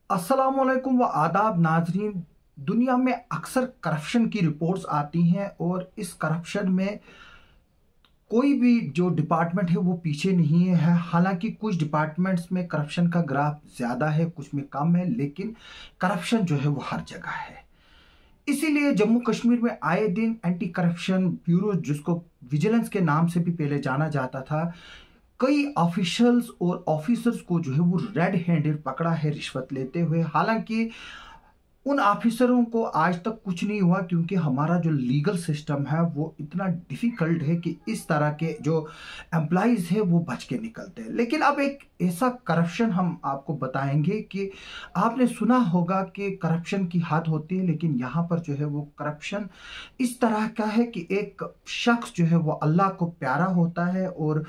अस्सलामुअलैकुम व आदाब नाजरीन। दुनिया में अक्सर करप्शन की रिपोर्ट्स आती हैं और इस करप्शन में कोई भी जो डिपार्टमेंट है वो पीछे नहीं है। हालांकि कुछ डिपार्टमेंट्स में करप्शन का ग्राफ ज़्यादा है, कुछ में कम है, लेकिन करप्शन जो है वो हर जगह है। इसीलिए जम्मू कश्मीर में आए दिन एंटी करप्शन ब्यूरो, जिसको विजिलेंस के नाम से भी पहले जाना जाता था, कई ऑफिशियल्स और ऑफिसर्स को जो है वो रेड हैंडेड पकड़ा है रिश्वत लेते हुए। हालांकि उन ऑफिसरों को आज तक कुछ नहीं हुआ, क्योंकि हमारा जो लीगल सिस्टम है वो इतना डिफिकल्ट है कि इस तरह के जो एम्प्लॉइज है वो बच के निकलते हैं। लेकिन अब एक ऐसा करप्शन हम आपको बताएंगे कि आपने सुना होगा कि करप्शन की हद होती है, लेकिन यहाँ पर जो है वो करप्शन इस तरह का है कि एक शख्स जो है वो अल्लाह को प्यारा होता है और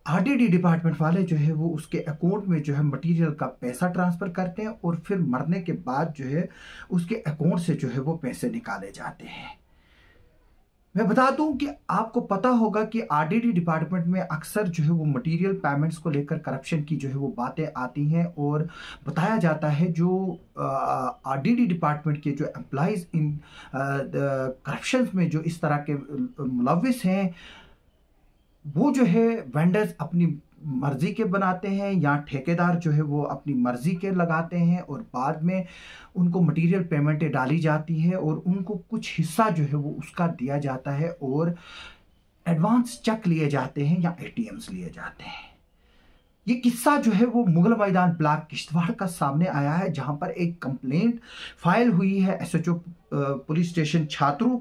आरडीडी डिपार्टमेंट वाले जो है वो उसके अकाउंट में जो है मटेरियल का पैसा ट्रांसफ़र करते हैं और फिर मरने के बाद जो है उसके अकाउंट से जो है वो पैसे निकाले जाते हैं। मैं बता दूं कि आपको पता होगा कि आरडीडी डिपार्टमेंट में अक्सर जो है वो मटेरियल पेमेंट्स को लेकर करप्शन की जो है वो बातें आती हैं और बताया जाता है जो आरडीडी डिपार्टमेंट के जो एम्प्लॉइज इन करप्शन में जो इस तरह के मुलविस हैं, वो जो है वेंडर्स अपनी मर्जी के बनाते हैं या ठेकेदार जो है वो अपनी मर्जी के लगाते हैं और बाद में उनको मटेरियल पेमेंटें डाली जाती है और उनको कुछ हिस्सा जो है वो उसका दिया जाता है और एडवांस चेक लिए जाते हैं या एटीएम्स लिए जाते हैं। ये किस्सा जो है वो मुगल मैदान ब्लॉक किश्तवाड़ का सामने आया है, जहां पर एक कंप्लेंट फाइल हुई है एसएचओ पुलिस स्टेशन छात्रों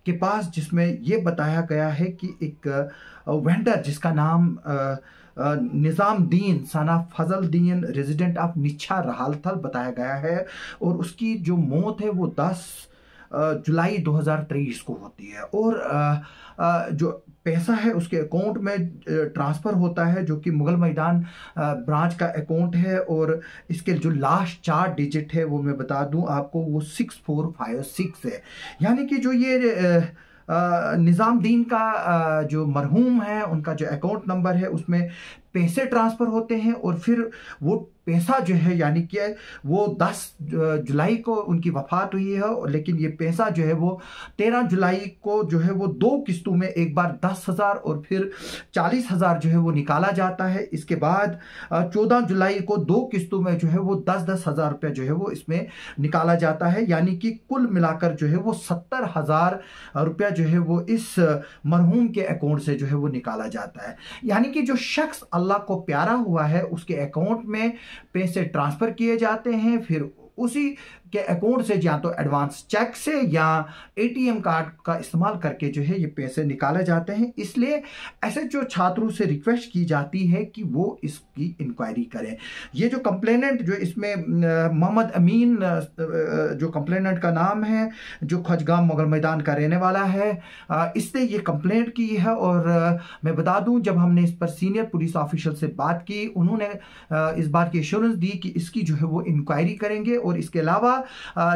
के पास, जिसमें ये बताया गया है कि एक वेंडर जिसका नाम निज़ामुद्दीन सना फजलुद्दीन रेजिडेंट ऑफ निच्छा रहालथल बताया गया है और उसकी जो मौत है वो 10 जुलाई 2023 को होती है और जो पैसा है उसके अकाउंट में ट्रांसफ़र होता है, जो कि मुगल मैदान ब्रांच का अकाउंट है और इसके जो लास्ट 4 डिजिट है वो मैं बता दूं आपको, वो 6456 है। यानी कि जो ये निज़ामुद्दीन का जो मरहूम है उनका जो अकाउंट नंबर है उसमें पैसे ट्रांसफ़र होते हैं और फिर वो पैसा जो है, यानी कि वो 10 जुलाई को उनकी वफ़ात हुई है, लेकिन ये पैसा जो है वो 13 जुलाई को जो है वो 2 किस्तों में एक बार 10,000 और फिर 40,000 जो है वो निकाला जाता है। इसके बाद 14 जुलाई को 2 किस्तों में जो है वो 10-10 हज़ार रुपये जो है वो इसमें निकाला जाता है। यानी कि कुल मिलाकर जो है वो 70,000 रुपया जो है वो इस मरहूम के अकाउंट से जो है वो निकाला जाता है। यानी कि जो शख्स अल्लाह को प्यारा हुआ है उसके अकाउंट में पैसे ट्रांसफर किए जाते हैं, फिर उसी के अकाउंट से या तो एडवांस चेक से या एटीएम कार्ड का इस्तेमाल करके जो है ये पैसे निकाले जाते हैं। इसलिए ऐसे जो छात्रों से रिक्वेस्ट की जाती है कि वो इसकी इंक्वायरी करें। ये जो कंप्लेनेंट जो इसमें मोहम्मद अमीन जो कंप्लेनेंट का नाम है, जो खजगाम मुगल मैदान का रहने वाला है, इसने ये कंप्लेंट की है और मैं बता दूं जब हमने इस पर सीनियर पुलिस ऑफिसर से बात की, उन्होंने इस बात की एश्योरेंस दी कि इसकी जो है वो इंक्वायरी करेंगे और इसके अलावा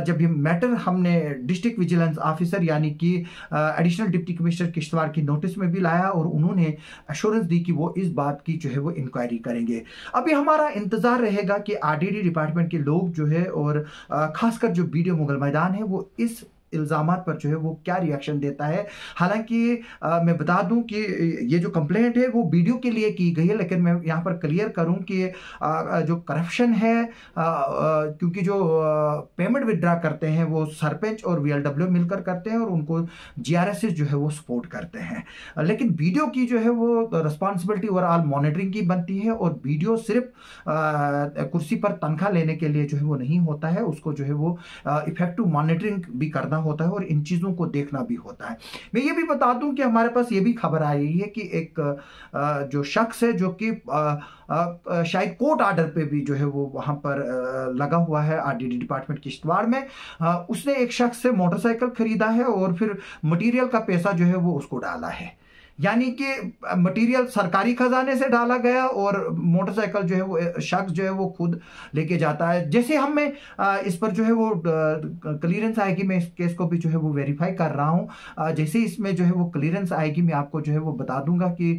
जब ये मैटर हमने डिस्ट्रिक्ट विजिलेंस ऑफिसर यानी कि एडिशनल डिप्टी कमिश्नर किश्तवाड़ की नोटिस में भी लाया और उन्होंने एश्योरेंस दी कि वो इस बात की जो है वो इंक्वायरी करेंगे। अभी हमारा इंतजार रहेगा कि आरडीडी डिपार्टमेंट के लोग जो है और खासकर जो वीडियो मुगल मैदान है वो इस इल्ज़ामात पर जो है वो क्या रिएक्शन देता है। हालांकि मैं बता दूं कि ये जो कंप्लेंट है वो वीडियो के लिए की गई है, लेकिन मैं यहाँ पर क्लियर करूं कि जो करप्शन है, क्योंकि जो पेमेंट विड्रा करते हैं वो सरपंच और वीएलडब्ल्यू मिलकर करते हैं और उनको जीआरएस जो है वो सपोर्ट करते हैं, लेकिन वीडियो की जो है वो रिस्पॉन्सिबिलिटी ओवरऑल मॉनिटरिंग की बनती है और वीडियो सिर्फ कुर्सी पर तनख्वाह लेने के लिए जो है वो नहीं होता है, उसको जो है वो इफेक्टिव मॉनिटरिंग भी करना होता है और इन चीज़ों को देखना भी होता है। मैं ये भी बता दूं कि हमारे पास ये भी खबर आई है कि एक जो शख्स है जो कि शायद कोर्ट ऑर्डर पे भी जो है वो वहाँ पर लगा हुआ है आरडीडी डिपार्टमेंट किश्तवाड़ में, उसने एक शख्स से मोटरसाइकिल खरीदा है और फिर मटेरियल का पैसा जो है वो उसको डाला है। यानी कि मटेरियल सरकारी खजाने से डाला गया और मोटरसाइकिल जो है वो शख्स जो है वो खुद लेके जाता है। जैसे हमें इस पर जो है वो क्लियरेंस आएगी, मैं इस केस को भी जो है वो वेरीफाई कर रहा हूँ। जैसे इसमें जो है वो क्लियरेंस आएगी मैं आपको जो है वो बता दूंगा कि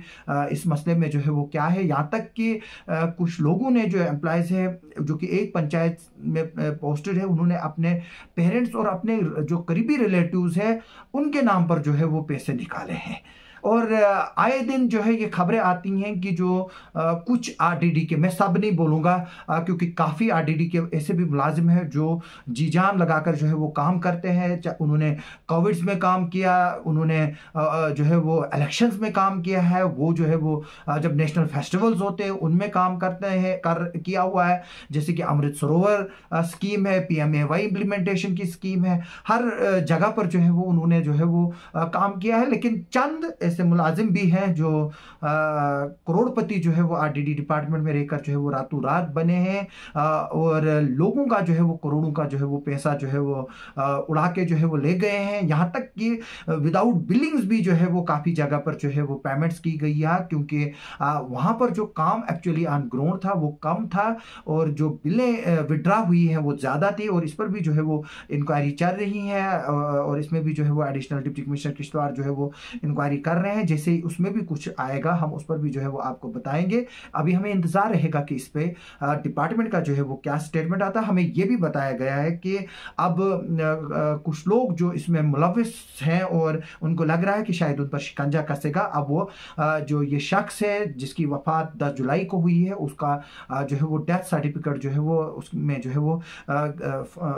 इस मसले में जो है वो क्या है। यहाँ तक कि कुछ लोगों ने जो एम्प्लॉयज़ है जो कि एक पंचायत में पोस्टेड है, उन्होंने अपने पेरेंट्स और अपने जो करीबी रिलेटिव्स है उनके नाम पर जो है वो पैसे निकाले हैं। और आए दिन जो है ये खबरें आती हैं कि जो कुछ आरडीडी के, मैं सब नहीं बोलूँगा क्योंकि काफ़ी आरडीडी के ऐसे भी मुलाजिम हैं जो जी जान लगाकर जो है वो काम करते हैं। उन्होंने कोविड्स में काम किया, उन्होंने जो है वो इलेक्शंस में काम किया है, वो जो है वो जब नेशनल फेस्टिवल्स होते हैं उनमें काम करते हैं किया हुआ है। जैसे कि अमृत सरोवर स्कीम है, PMAY इम्प्लीमेंटेशन की स्कीम है, हर जगह पर जो है वो उन्होंने जो है वो काम किया है। लेकिन चंद ऐसे मुलाजिम भी हैं जो करोड़पति जो है वो आरडीडी डिपार्टमेंट में रहकर जो है वो रातों रात बने हैं और लोगों का जो है वो करोड़ों का जो है वो पैसा जो है वो उड़ा के जो है वो ले गए हैं। यहाँ तक कि विदाउट बिलिंग्स भी जो है वो काफ़ी जगह पर जो है वो पेमेंट्स की गई है, क्योंकि वहाँ पर जो काम एक्चुअली ऑन ग्राउंड था वो कम था और जो बिलें विड्रा हुई हैं वो ज़्यादा थी। और इस पर भी जो है वो इंक्वायरी चल रही है और इसमें भी जो है वो एडिशनल डिप्टी कमिश्नर किश्तवाड़ जो है वो इंक्वायरी कर रहे हैं। जैसे ही उसमें भी कुछ आएगा हम उस पर भी जो है वो आपको बताएंगे। अभी हमें इंतजार रहेगा कि इस पे डिपार्टमेंट का जो है वो क्या स्टेटमेंट आता है। हमें ये भी बताया गया है कि अब कुछ लोग जो इसमें मुलविस हैं और उनको लग रहा है कि शायद उन पर शिकंजा कसेगा, अब वो जो ये शख्स है जिसकी वफात 10 जुलाई को हुई है उसका जो है वो डेथ सर्टिफिकेट जो है वो उसमें जो है वो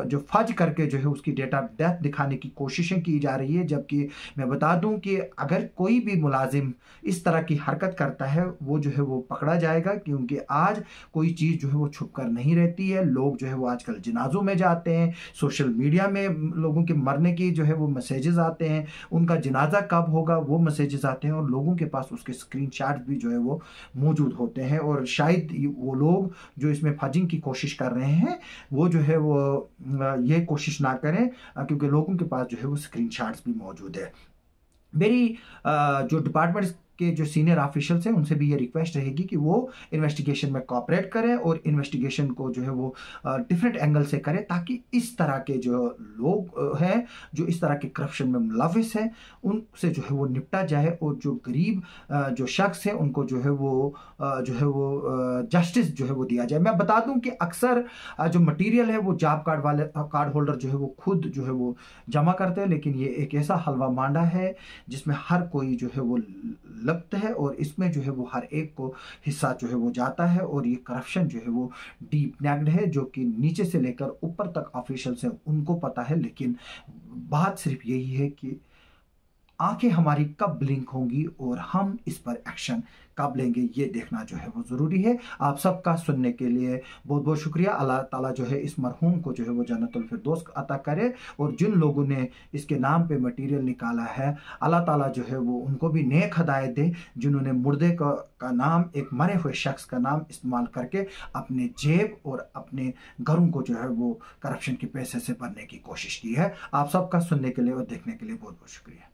जो फर्ज करके जो है उसकी डेट ऑफ डेथ दिखाने की कोशिशें की जा रही है। जबकि मैं बता दूं कि अगर कोई भी मुलाजिम इस तरह की हरकत करता है वो जो है वो पकड़ा जाएगा, क्योंकि आज कोई चीज़ जो है वो छुप कर नहीं रहती है। लोग जो है वो आजकल जनाजों में जाते हैं, सोशल मीडिया में लोगों के मरने की जो है वो मैसेजेस आते हैं, उनका जनाजा कब होगा वो मैसेजेस आते हैं और लोगों के पास उसके स्क्रीनशॉट भी जो है वो मौजूद होते हैं। और शायद वो लोग जो इसमें फजिंग की कोशिश कर रहे हैं वो जो है वो ये कोशिश ना करें, क्योंकि लोगों के पास जो है वो स्क्रीनशॉट्स भी मौजूद है। मेरी जो डिपार्टमेंट के जो सीनियर ऑफिशियल्स हैं उनसे भी ये रिक्वेस्ट रहेगी कि वो इन्वेस्टिगेशन में कोऑपरेट करें और इन्वेस्टिगेशन को जो है वो डिफरेंट एंगल से करें, ताकि इस तरह के जो लोग हैं जो इस तरह के करप्शन में मुलविस हैं उनसे जो है वो निपटा जाए और जो गरीब जो शख्स है उनको जो है वो जस्टिस जो है वो दिया जाए। मैं बता दूं कि अक्सर जो मटीरियल है वो जॉब कार्ड वाले कार्ड होल्डर जो है वो खुद जो है वो जमा करते हैं, लेकिन ये एक ऐसा हलवा मांडा है जिसमें हर कोई जो है वो लगता है और इसमें जो है वो हर एक को हिस्सा जो है वो जाता है। और ये करप्शन जो है वो डीप नेक्ड है, जो कि नीचे से लेकर ऊपर तक ऑफिशियल्स हैं उनको पता है। लेकिन बात सिर्फ यही है कि आंखें हमारी कब ब्लिंक होंगी और हम इस पर एक्शन कब लेंगे, ये देखना जो है वो ज़रूरी है। आप सबका सुनने के लिए बहुत बहुत शुक्रिया। अल्लाह ताला जो है इस मरहूम को जो है वो जन्नतुल फिरदौस अता करे और जिन लोगों ने इसके नाम पे मटेरियल निकाला है अल्लाह ताला जो है वो उनको भी नेक हदायत दे, जिन्होंने मुर्दे का नाम, एक मरे हुए शख्स का नाम इस्तेमाल करके अपने जेब और अपने घरों को जो है वो करप्शन के पैसे से भरने की कोशिश की है। आप सबका सुनने के लिए और देखने के लिए बहुत बहुत शुक्रिया।